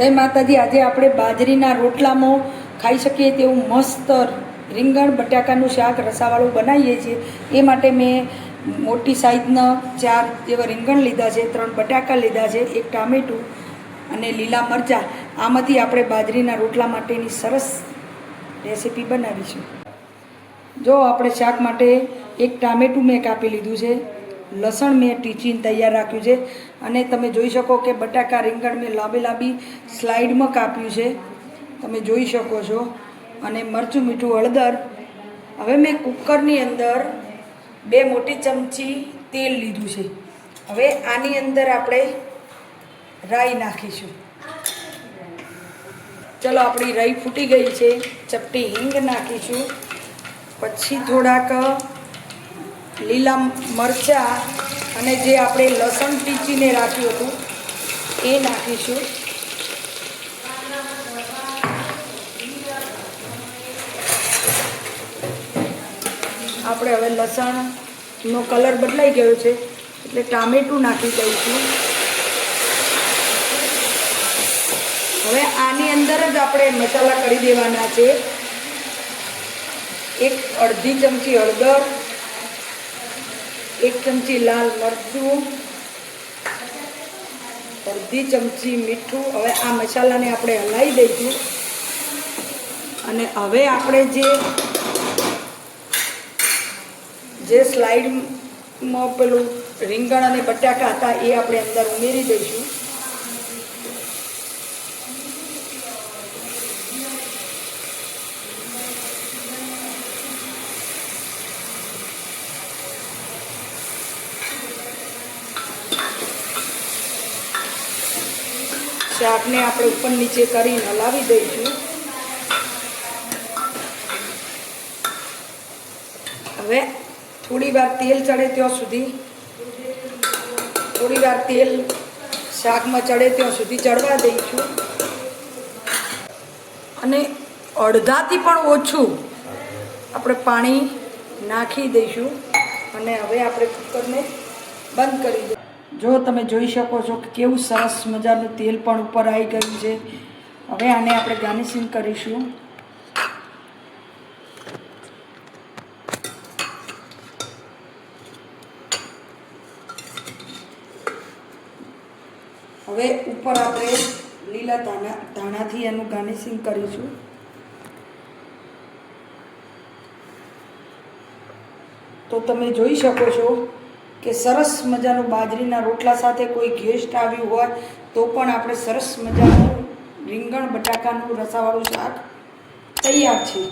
જય માતાજી। આજે આપણે બાજરીના રોટલામાં ખાઈ શકીએ તેવું મસ્ત રીંગણ બટાકાનું શાક રસાવાળું બનાવીએ છીએ। એ માટે મેં મોટી સાઈઝના 4 જેવા રીંગણ લીધા છે, 3 બટાકા લીધા છે, 1 ટામેટું અને લીલા મરચાં। આમાંથી આપણે બાજરીના રોટલા માટેની સરસ રેસીપી બનાવીશું। જો આપણે શાક માટે 1 ટામેટું મેં કાપી લીધું છે, લસણ મેં ટીચીને તૈયાર રાખ્યું છે અને તમે જોઈ શકો કે બટાકા રીંગણ મેં લાંબી સ્લાઇડમાં કાપ્યું છે, તમે જોઈ શકો છો। અને મરચું મીઠું હળદર। હવે મેં કુકરની અંદર 2 મોટી ચમચી તેલ લીધું છે। હવે આની અંદર આપણે રાઈ નાખીશું। ચલો આપણી રાઈ ફૂટી ગઈ છે, ચપટી હિંગ નાખીશું, પછી થોડાક લીલા મરચાં અને જે આપણે લસણ ટીચીને રાખ્યું હતું એ નાખીશું। આપણે હવે લસણનો કલર બદલાઈ ગયો છે એટલે ટામેટું નાખી દઈશું। હવે આની અંદર જ આપણે મસાલા કરી દેવાના છે। 1/2 ચમચી હળદર, 1 ચમચી લાલ મરચું, 1/2 ચમચી મીઠું। હવે આ મસાલાને આપણે હલાવી દઈશું અને હવે આપણે જે સ્લાઇડમાં પેલું રીંગણ અને બટાકા હતા એ આપણે અંદર ઉમેરી દઈશું। શાકને આપણે ઉપર નીચે કરીને હલાવી દઈશું। હવે થોડી વાર તેલ ચડે ત્યાં સુધી શાકમાં ચડે ત્યાં સુધી ચડવા દઈશું અને અડધાથી પણ ઓછું આપણે પાણી નાખી દઈશું અને હવે આપણે કુકરને બંધ કરી દઈશું। જો તમે જોઈ શકો છો કે કેવું સરસ મજાનું તેલ પણ ઉપર આવી ગયું છે। હવે આને આપણે ગાર્નિશિંગ કરીશું। હવે ઉપર આપણે લીલા ધાણાથી એનું ગાર્નિશિંગ કરીશું। તો તમે જોઈ શકો છો કે સરસ મજાનું બાજરીના રોટલા સાથે કોઈ ગેસ્ટ આવ્યું હોય તો પણ આપણે સરસ મજાનું રીંગણ બટાકાનું રસાવાળું શાક તૈયાર છે।